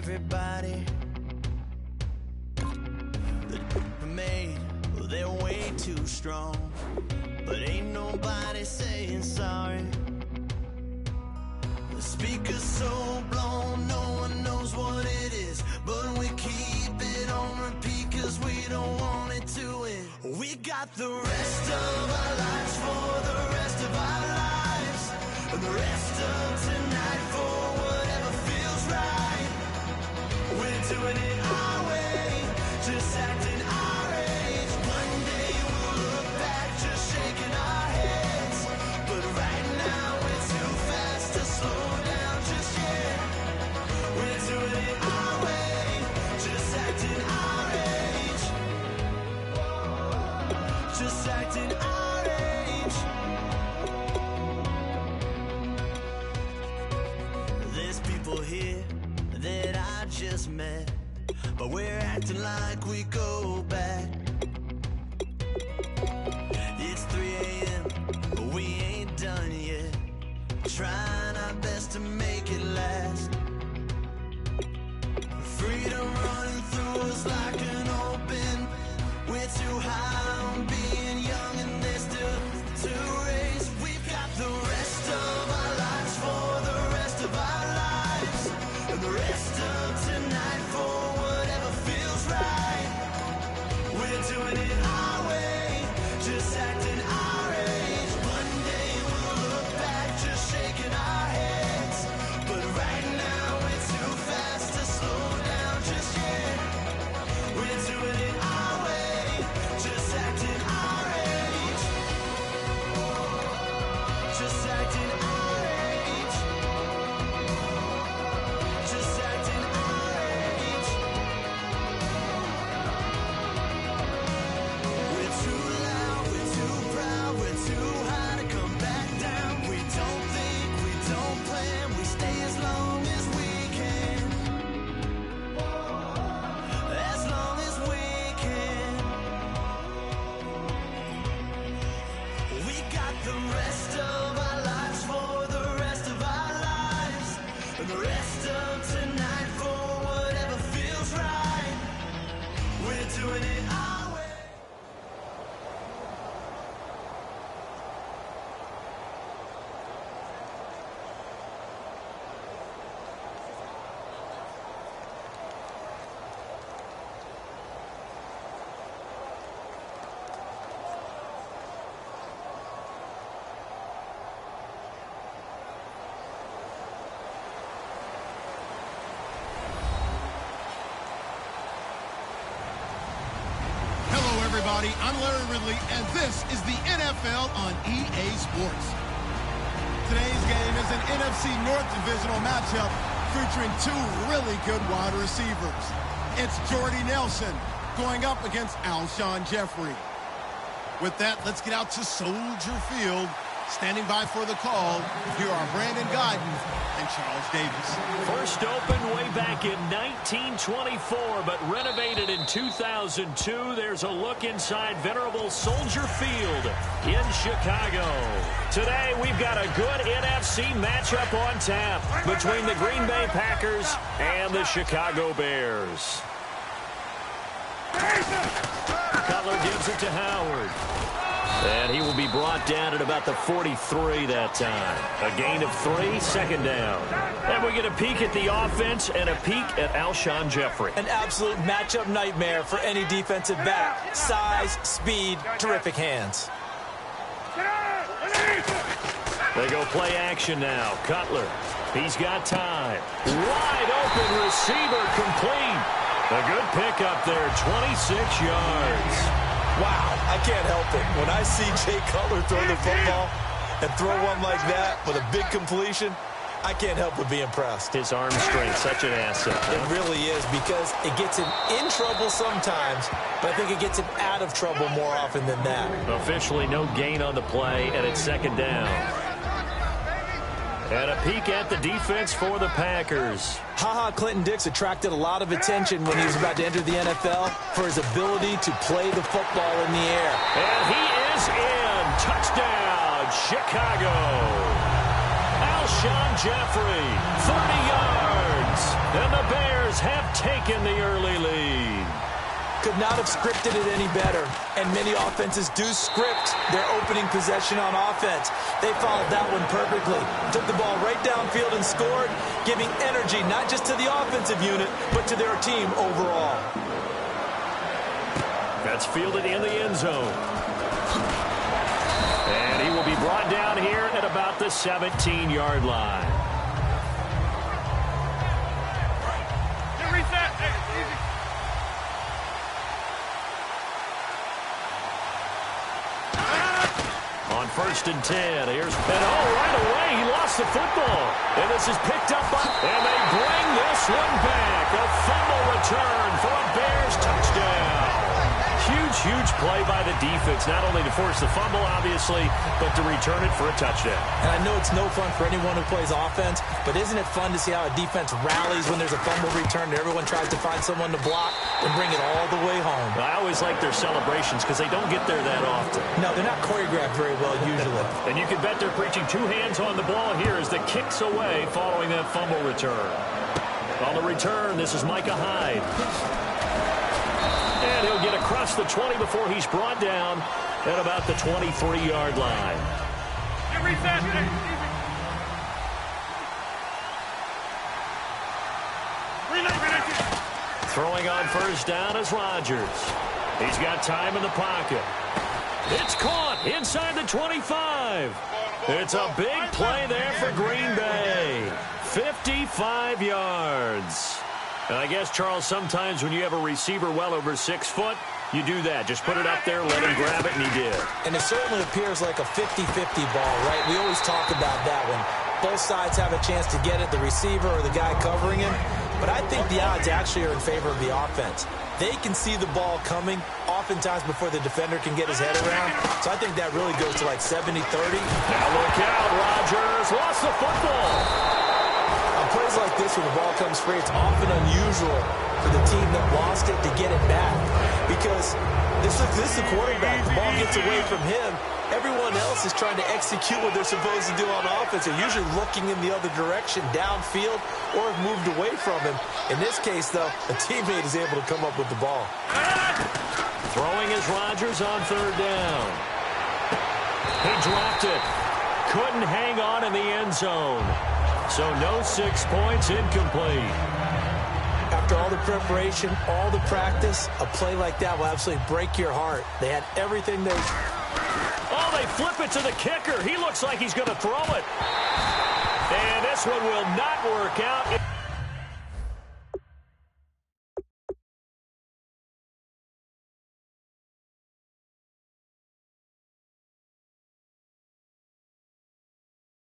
everybody. The made, well, they're way too strong, but ain't nobody saying sorry. The speaker's so blown, no one knows what it is, but we keep it on repeat cause we don't want it to end. We got the rest of our lives for the rest of our lives, and the rest of tonight for whatever feels right. We're doing it our way, just acting our age. One day we'll look back just shaking our heads, but right now we're too fast to slow down just yet. We're doing it our way, just acting our age, just acting our age. There's people here that I just met, but we're acting like we go back. It's 3 a.m., but we ain't done yet, trying our best to make it last. Freedom running through us like an open. We're too high on being young and there's still to race. We've got the rest of our lives for the rest of our lives, and the rest of tonight for whatever feels right. We're doing it our way, just acting our age. One day we'll look back just shaking our heads, but right now we're too fast to slow down just yet. We're doing it our way, just acting our age, just acting our age, just acting our age. We're too loud, we're too proud, we're too high to come back down. We don't think, we don't plan, we stay as long as we can, as long as we can. We got the rest of our lives for the rest of our lives, and the rest of tonight for whatever feels right. We're doing it our way. Hello, everybody. I'm Larry Ridley, and this is the NFL on EA Sports. Today's game is an NFC North divisional matchup featuring two really good wide receivers. It's Jordy Nelson going up against Alshon Jeffrey. With that, let's get out to Soldier Field. Standing by for the call, here are Brandon Guyton and Charles Davis. First opened way back in 1924, but renovated in 2002. There's a look inside venerable Soldier Field in Chicago. Today, we've got a good NFC matchup on tap between the Green Bay Packers and the Chicago Bears. Cutler gives it to Howard. And he will be brought down at about the 43 that time. A gain of 3, second down. And we get a peek at the offense and a peek at Alshon Jeffrey. An absolute matchup nightmare for any defensive back. Size, speed, terrific hands. They go play action now. Cutler, he's got time. Wide open receiver, complete. A good pickup there, 26 yards. Wow, I can't help it. When I see Jay Cutler throw the football and throw one like that with a big completion, I can't help but be impressed. His arm strength, such an asset. It really is, because it gets him in trouble sometimes, but I think it gets him out of trouble more often than that. Officially no gain on the play, and it's second down. And a peek at the defense for the Packers. Ha-Ha Clinton-Dix attracted a lot of attention when he was about to enter the NFL for his ability to play the football in the air. And he is in. Touchdown, Chicago. Alshon Jeffrey, 30 yards. And the Bears Bears have taken the early lead. Could not have scripted it any better. And many offenses do script their opening possession on offense. They followed that one perfectly. Took the ball right downfield and scored, giving energy not just to the offensive unit, but to their team overall. That's fielded in the end zone. And he will be brought down here at about the 17-yard line. On 1st and 10, here's right away, he lost the football. And this is picked up by, and they bring this one back. A fumble return for a Bears touchdown. Huge play by the defense, not only to force the fumble, obviously, but to return it for a touchdown. And I know it's no fun for anyone who plays offense, but isn't it fun to see how a defense rallies when there's a fumble return and everyone tries to find someone to block and bring it all the way home? I always like their celebrations because they don't get there that often. No, they're not choreographed very well usually. And you can bet they're preaching 2 hands on the ball here as the kicks away following that fumble return. On the return, this is Micah Hyde. And he'll get across the 20 before he's brought down at about the 23-yard line. Throwing on 1st down is Rodgers. He's got time in the pocket. It's caught inside the 25. It's a big play there for Green Bay. 55 yards. And I guess, Charles, sometimes when you have a receiver well over 6 foot, you do that. Just put it up there, let him grab it, and he did. And it certainly appears like a 50-50 ball, right? We always talk about that when both sides have a chance to get it, the receiver or the guy covering him. But I think the odds actually are in favor of the offense. They can see the ball coming oftentimes before the defender can get his head around. So I think that really goes to like 70-30. Now look out, Rodgers lost the football. On plays like this, when the ball comes free, it's often unusual for the team that lost it to get it back. Because this is the quarterback. The ball gets away from him. Everyone else is trying to execute what they're supposed to do on offense. They're usually looking in the other direction, downfield, or have moved away from him. In this case, though, a teammate is able to come up with the ball. Throwing is Rodgers on 3rd down. He dropped it. Couldn't hang on in the end zone. So no 6 points, incomplete. After all the preparation, all the practice, a play like that will absolutely break your heart. They had everything they... Oh, they flip it to the kicker. He looks like he's going to throw it. And this one will not work out.